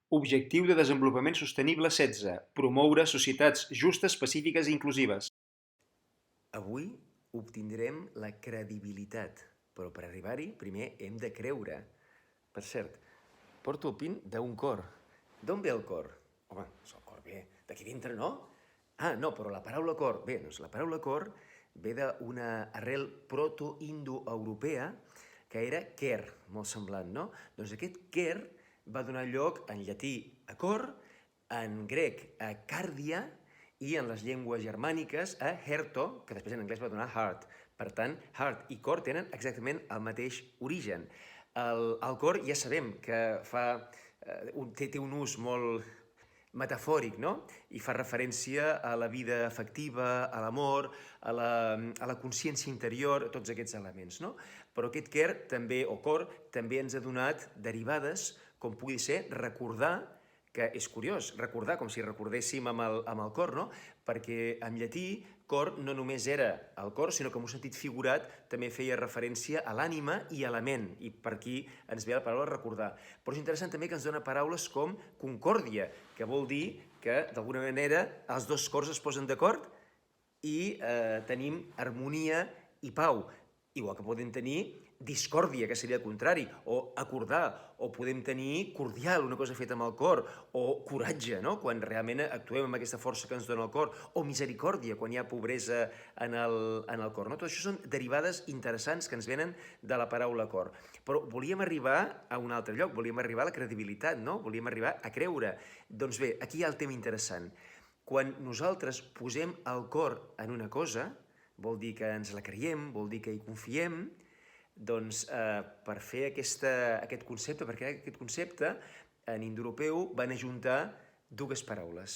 Objectiu de Desenvolupament Sostenible 16. Promoure societats justes, pacífiques i inclusives. Avui obtindrem la credibilitat, però per arribar-hi primer hem de creure. Per cert, porto el pin d'un cor. D'on ve el cor? Home, el cor ve d'aquí dintre, no? Ah, no, però la paraula cor... Bé, doncs la paraula cor ve d'una arrel proto-indoeuropea que era quer, molt semblant, no? Doncs aquest quer va donar lloc en llatí a cor, en grec a càrdia i en les llengües germàniques a herto, que després en anglès va donar heart. Per tant, heart i cor tenen exactament el mateix origen. El cor ja sabem que té un ús molt metafòric, no? I fa referència a la vida afectiva, a l'amor, a la consciència interior, a tots aquests elements, no? Però aquest quer també, o cor, també ens ha donat derivades com pugui ser recordar, que és curiós, recordar, com si recordéssim amb el cor, no? Perquè en llatí cor no només era el cor, sinó que en un sentit figurat també feia referència a l'ànima i a la ment, i per aquí ens ve la paraula recordar. Però és interessant també que ens dona paraules com concòrdia, que vol dir que d'alguna manera els dos cors es posen d'acord i tenim harmonia i pau, igual que podem tenir discòrdia, que seria el contrari, o acordar, o podem tenir cordial, una cosa feta amb el cor, o coratge, no? Quan realment actuem amb aquesta força que ens dona el cor, o misericòrdia, quan hi ha pobresa en el cor. No? Tot això són derivades interessants que ens venen de la paraula cor. Però volíem arribar a un altre lloc, volíem arribar a la credibilitat, no? Volíem arribar a creure. Doncs bé, aquí hi ha el tema interessant. Quan nosaltres posem el cor en una cosa, vol dir que ens la creiem, vol dir que hi confiem, doncs per fer aquest concepte, per crear aquest concepte, en indoeuropeu van ajuntar dues paraules.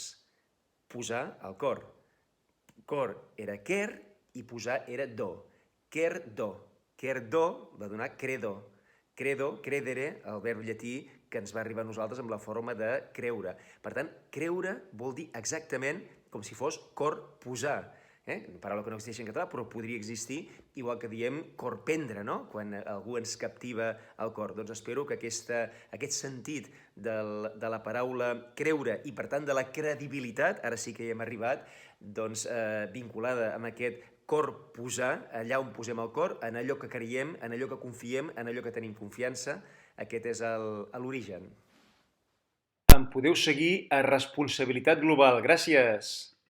Posar el cor. Cor era quer i posar era do. Quer-do. Quer-do va donar credo. Credo, credere, el verb llatí que ens va arribar a nosaltres amb la forma de creure. Per tant, creure vol dir exactament com si fos cor posar. Una paraula que no existeix en català, però podria existir, igual que diem corprendre, no? Quan algú ens captiva el cor. Doncs espero que aquest sentit de la paraula creure i, per tant, de la credibilitat, ara sí que hi hem arribat, doncs, vinculada amb aquest cor posar, allà on posem el cor, en allò que creiem, en allò que confiem, en allò que tenim confiança, aquest és l'origen. Em podeu seguir a Responsabilitat Global. Gràcies!